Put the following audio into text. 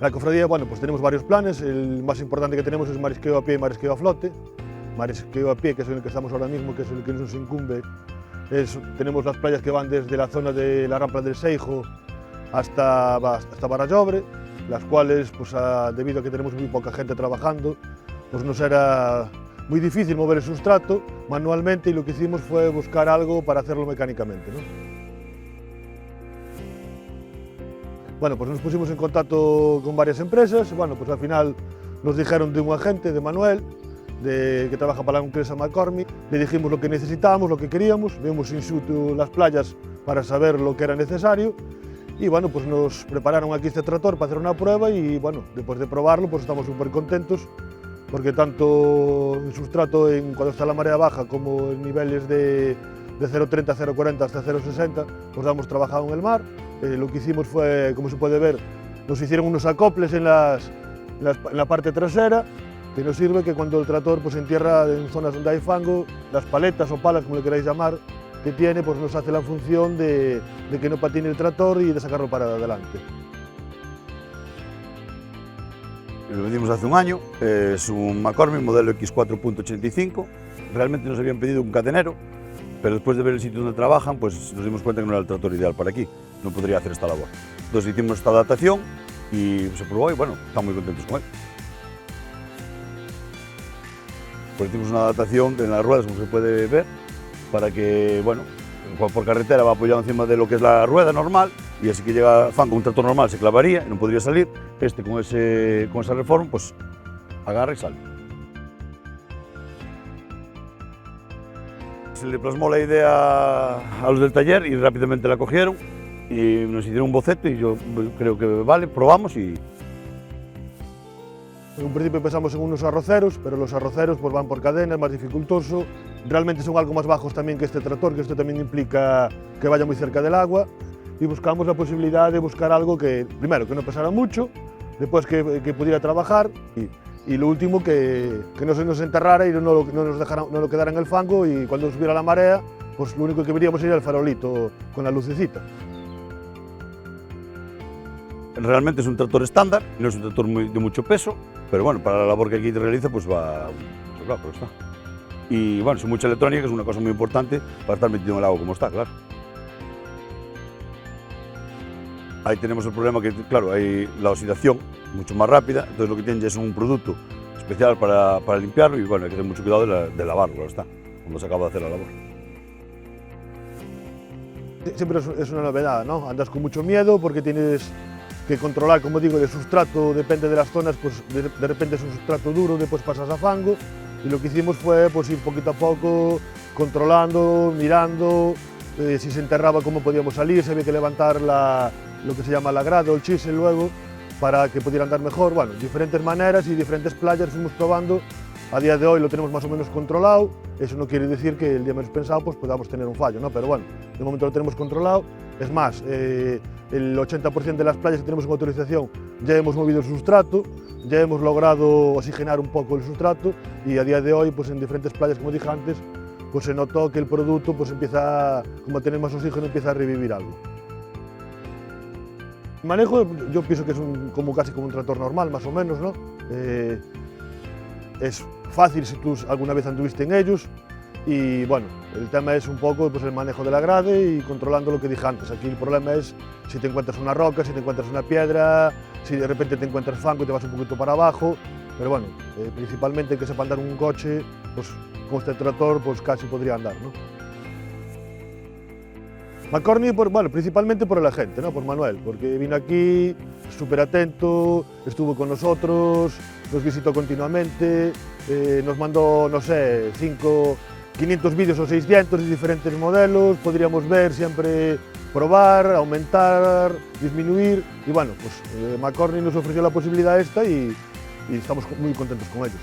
La cofradía, bueno, pues tenemos varios planes. El más importante que tenemos es marisqueo a pie y marisqueo a flote. Marisqueo a pie, que es en el que estamos ahora mismo, que es el que nos incumbe. Tenemos las playas que van desde la zona de la Rampa del Seijo hasta Barallobre, las cuales, pues debido a que tenemos muy poca gente trabajando, pues nos era muy difícil mover el sustrato manualmente, y lo que hicimos fue buscar algo para hacerlo mecánicamente, ¿no? Bueno, pues nos pusimos en contacto con varias empresas. Bueno, pues al final nos dijeron de un agente, de Manuel, que trabaja para la empresa McCormick. Le dijimos lo que necesitábamos, lo que queríamos, vimos in situ las playas para saber lo que era necesario, y bueno, pues nos prepararon aquí este tractor para hacer una prueba, y bueno, después de probarlo, pues estamos súper contentos, porque tanto el sustrato cuando está la marea baja como en niveles de 0,30, 0,40 hasta 0,60, pues lo hemos trabajado en el mar. Lo que hicimos fue, como se puede ver, nos hicieron unos acoples en la parte trasera, que nos sirve que cuando el tractor pues entierra en zonas donde hay fango, las paletas o palas, como le queráis llamar, que tiene, pues nos hace la función de que no patine el tractor y de sacarlo para adelante. Lo vendimos hace un año, es un McCormick modelo X4.85. Realmente nos habían pedido un catenero, pero después de ver el sitio donde trabajan, pues nos dimos cuenta que no era el tractor ideal para aquí, no podría hacer esta labor. Entonces hicimos esta adaptación y se probó, y bueno, estamos muy contentos con él. Pues hicimos una adaptación en las ruedas, como se puede ver, para que, bueno, por carretera va apoyado encima de lo que es la rueda normal, y así que llega fango, un tractor normal se clavaría y no podría salir. Este con esa reforma, pues agarra y sale. Se le plasmó la idea a los del taller y rápidamente la cogieron y nos hicieron un boceto, y yo creo que vale, probamos y... En un principio pensamos en unos arroceros, pero los arroceros pues van por cadena, es más dificultoso. Realmente son algo más bajos también que este tractor, que esto también implica que vaya muy cerca del agua, y buscamos la posibilidad de buscar algo que, primero, que no pesara mucho, después que pudiera trabajar, y lo último, que no se nos enterrara y no lo quedara en el fango, y cuando subiera la marea, pues lo único que veríamos sería el farolito con la lucecita. Realmente es un tractor estándar, no es un tractor de mucho peso, pero bueno, para la labor que aquí realiza, pues va, pues claro, pues está. Y bueno, sin mucha electrónica, que es una cosa muy importante para estar metido en el agua como está, claro. Ahí tenemos el problema que, claro, hay la oxidación mucho más rápida, entonces lo que tienen ya es un producto especial para limpiarlo, y bueno, hay que tener mucho cuidado de lavarlo, claro está, cuando se acaba de hacer la labor. Siempre es una novedad, ¿no? Andas con mucho miedo porque tienes que controlar, como digo, el sustrato, depende de las zonas, pues de repente es un sustrato duro, después pasas a fango, y lo que hicimos fue pues ir poquito a poco, controlando, mirando, si se enterraba cómo podíamos salir, se había que levantar lo que se llama la grada o el chisel luego, para que pudiera andar mejor. Bueno, diferentes maneras y diferentes playas fuimos probando. A día de hoy lo tenemos más o menos controlado. Eso no quiere decir que el día menos pensado pues podamos tener un fallo, ¿no? Pero bueno, de momento lo tenemos controlado. Es más, el 80% de las playas que tenemos en autorización ya hemos movido el sustrato, ya hemos logrado oxigenar un poco el sustrato, y a día de hoy, pues en diferentes playas, como dije antes, pues se notó que el producto pues empieza, como tener más oxígeno, empieza a revivir algo. El manejo, yo pienso que es casi como un tractor normal, más o menos, ¿no? Es fácil si tú alguna vez anduviste en ellos, y bueno, el tema es un poco pues, el manejo de la grade y controlando lo que dije antes. Aquí el problema es si te encuentras una roca, si te encuentras una piedra, si de repente te encuentras fango y te vas un poquito para abajo, pero bueno, principalmente que sepa andar un coche, pues con este tractor pues casi podría andar, ¿no? McCormick, bueno, principalmente por la gente, ¿no? Por Manuel, porque vino aquí súper atento, estuvo con nosotros, nos visitó continuamente, nos mandó, no sé, 500 vídeos o 600 de diferentes modelos, podríamos ver siempre, probar, aumentar, disminuir, y bueno, pues McCormick nos ofreció la posibilidad esta y estamos muy contentos con ellos.